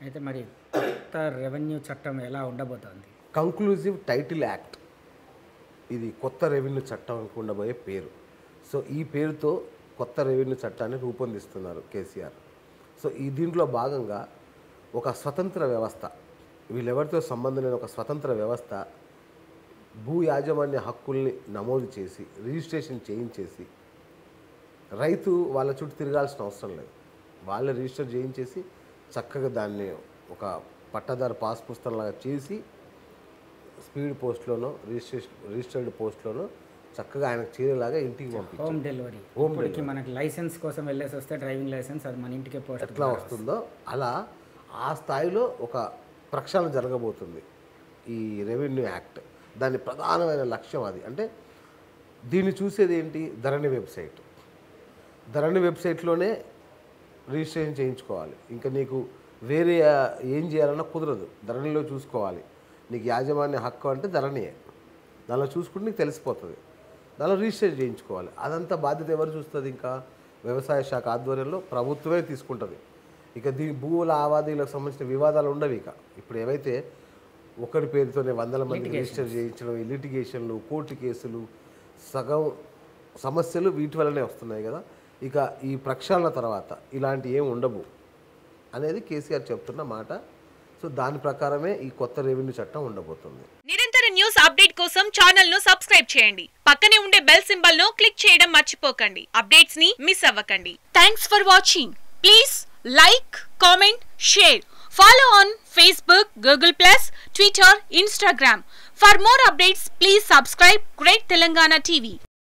అయితే మరి కొత్త రెవెన్యూ చట్టం ఎలా ఉండబోతోంది? కంక్లూజివ్ టైటిల్ యాక్ట్, ఇది కొత్త రెవెన్యూ చట్టంకి ఉండబోయే పేరు. సో ఈ పేరుతో కొత్త రెవెన్యూ చట్టాన్ని రూపొందిస్తున్నారు కేసీఆర్. సో దీంట్లో భాగంగా ఒక స్వతంత్ర వ్యవస్థ, వీళ్ళెవరితో సంబంధం లేని ఒక స్వతంత్ర వ్యవస్థ భూ యాజమాన్య హక్కుల్ని నమోదు చేసి రిజిస్ట్రేషన్ చేయించేసి, రైతు వాళ్ళ చుట్టూ తిరగాల్సిన అవసరం లేదు, వాళ్ళే రిజిస్టర్ చేయించేసి చక్కగా దాన్ని ఒక పట్టాదారు పాస్ పుస్తకంలాగా చేసి స్పీడ్ పోస్ట్లోనో రిజిస్టర్డ్ పోస్ట్లోనో చక్కగా ఆయనకు చేరేలాగా ఇంటికి పంపించారు. Home delivery. ఇప్పటికి మనకి లైసెన్స్ కోసం వెళ్ళేసి వస్తే డ్రైవింగ్ లైసెన్స్ అది మన ఇంటికే పోస్ట్ ఎట్లా వస్తుందో అలా ఆ స్థాయిలో ఒక ప్రక్షాళన జరగబోతుంది ఈ రెవెన్యూ యాక్ట్. దాని ప్రధానమైన లక్ష్యం అది. అంటే దీన్ని చూసేది ఏంటి? ధరణి వెబ్సైట్. ధరణి వెబ్సైట్లోనే రిజిస్ట్రేషన్ చేయించుకోవాలి. ఇంకా నీకు వేరే ఏం చేయాలన్నా కుదరదు, ధరణిలో చూసుకోవాలి. నీకు యాజమాన్య హక్కు అంటే ధరణియే, దానిలో చూసుకుంటే నీకు తెలిసిపోతుంది, దానిలో రిజిస్టర్ చేయించుకోవాలి. అదంతా బాధ్యత ఎవరు చూస్తుంది? ఇంకా వ్యవసాయ శాఖ ఆధ్వర్యంలో ప్రభుత్వమే తీసుకుంటుంది. ఇక దీని భూ లావాదేవీలకు సంబంధించిన వివాదాలు ఉండవు. ఇక ఇప్పుడు ఏవైతే ఒకరి పేరుతోనే 100 మంది రిజిస్టర్ చేయించడం, ఈ లిటిగేషన్లు, కోర్టు కేసులు, సగం సమస్యలు వీటి వల్లనే వస్తున్నాయి కదా. ఇక ఈ ప్రక్షాళన తర్వాత ఇలాంటి ఏం ఉండవు అనేది కేసీఆర్ చెప్తున్న మాట. సో దాని ప్రకారమే ఈ కొత్త రెవెన్యూ చట్టం ఉండబోతుంది. నిరంతర న్యూస్ అప్డేట్ కోసం ఛానల్ ను సబ్స్క్రైబ్ చేయండి. పక్కనే ఉండే బెల్ సింబల్ ను క్లిక్ చేయడం మర్చిపోకండి. అప్డేట్స్ ని మిస్ అవ్వకండి. Thanks for watching. Please like, comment, share. Follow on Facebook, Google+, Twitter, Instagram. For more updates, please subscribe Great Telangana TV.